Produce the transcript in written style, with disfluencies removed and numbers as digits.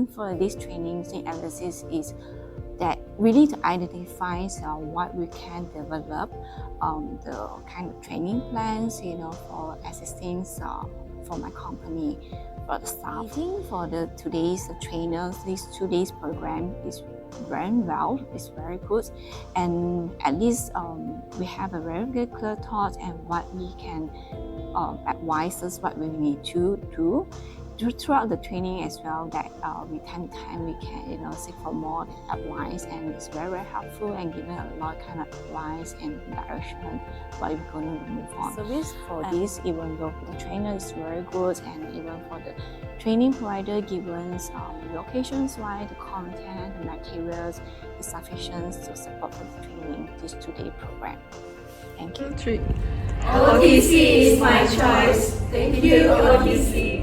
reason for this training emphasis is that really to identify what we can develop, the kind of training plans, for assisting for my company, for the staff. I think for today's trainers, this 2 days program is very well, it's very good, and at least we have a very good clear thought and what we can advise us what we need to do throughout the training as well, that with time to time we can seek for more advice, and it's very, very helpful and giving a lot of kind of advice and direction what we're going to move on. Service for this, even though the trainer is very good, and even for the training provider given locations wise, the content, the materials is sufficient to support the training, this 2-day program. Thank you. OTC is my choice. Thank you, OTC.